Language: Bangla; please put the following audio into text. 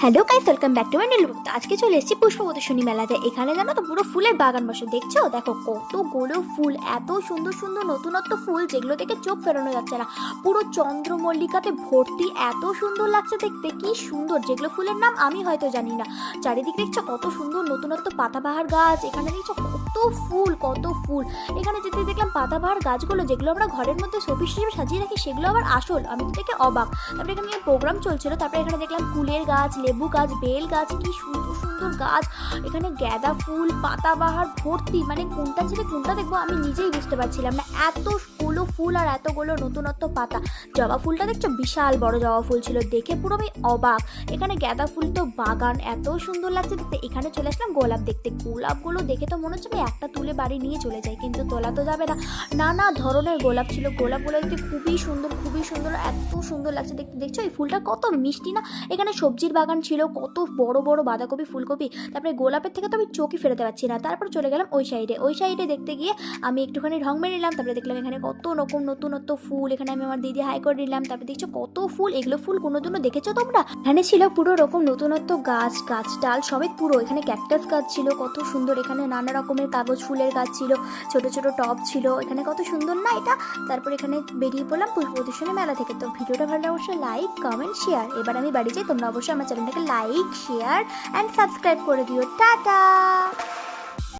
Hello guys, welcome back to my new blog. আজকে চলে এসেছি পুষ্প প্রদর্শনী মেলাতে। এখানে জানো তো পুরো ফুলের বাগান বসে। দেখছো, দেখো কতগুলো ফুল, এত সুন্দর সুন্দর নতুনত্ব ফুল যেগুলো দেখে চোখ ফেরানো যাচ্ছে না। পুরো চন্দ্রমল্লিকাতে ভর্তি, এত সুন্দর লাগছে দেখতে, কি সুন্দর। যেগুলো ফুলের নাম আমি হয়তো জানি না। চারিদিকে দেখছো কত সুন্দর নতুনত্ব পাতাবাহার গাছ। এখানে দেখছো কত ফুল, কত ফুল। এখানে যেতে দেখলাম পাতাবাহার গাছগুলো যেগুলো আমরা ঘরের মধ্যে শোপিস হিসেবে সাজিয়ে রাখি, সেগুলো আবার আসল। আমি তো দেখে অবাক। তারপরে এখানে প্রোগ্রাম চলছিল। তারপরে এখানে দেখলাম কুলের গাছ, লেবু গাছ, বেল গাছ, কি সুন্দর সুন্দর গাছ। এখানে গাঁদা ফুল, পাতাবাহার ভর্তি, মানে কোনটা ছেড়ে কোনটা দেখবো আমি নিজেই বুঝতে পারছিলাম না। এতগুলো ফুল আর এতগুলো নতুনত্ব পাতা। জবা ফুলটা দেখছো, বিশাল বড় জবা ফুল ছিল, দেখে পুরো আমি অবাক। এখানে গাঁদা ফুল তো বাগান, এত সুন্দর লাগছে দেখতে। এখানে চলে আসলাম গোলাপ দেখতে। গোলাপগুলো দেখে তো মনে হচ্ছে আমি একটা তুলে বাড়ি নিয়ে চলে যাই, কিন্তু তোলা তো যাবে না। নানা ধরনের গোলাপ ছিল। গোলাপগুলো দেখতে খুবই সুন্দর, খুবই সুন্দর, এত সুন্দর লাগছে দেখতে। দেখছো এই ফুলটা কত মিষ্টি না। এখানে সবজির বাগান ছিল, কত বড় বড় বাঁধাকপি, ফুলকপি। তারপরে গোলাপের থেকে তো আমি চোখই ফেরাতে পারছি না। তারপর চলে গেলাম ওই সাইডে। ওই সাইডে দেখতে গিয়ে আমি একটুখানি ঢং মেরে নিলাম। তারপরে দেখলাম এখানে কত রকম নতুনত্ব ফুল। এখানে আমি আমার দিদি হাই করে নিলাম। তারপরে দেখছো কত ফুল। এগুলো ফুল কোনোদিনও দেখেছো তোমরা? এখানে ছিল পুরো রকম নতুনত্ব গাছ, গাছ ডাল সমেত পুরো। এখানে ক্যাকটাস গাছ ছিল, কত সুন্দর। এখানে নানা রকমের কাগজ ফুলের গাছ ছিল, ছোট ছোট টব ছিল। এখানে কত সুন্দর না এটা। তারপর এখানে বেরিয়ে পড়লাম পুষ্প প্রদর্শনী মেলা থেকে। তো ভিডিওটা ভালো লাগলে অবশ্যই লাইক, কমেন্ট, শেয়ার। এবার আমি বাড়ি যাই। তোমরা অবশ্যই আমার চ্যানেলটাকে লাইক, শেয়ার অ্যান্ড সাবস্ক্রাইব করে দিও। টাটা।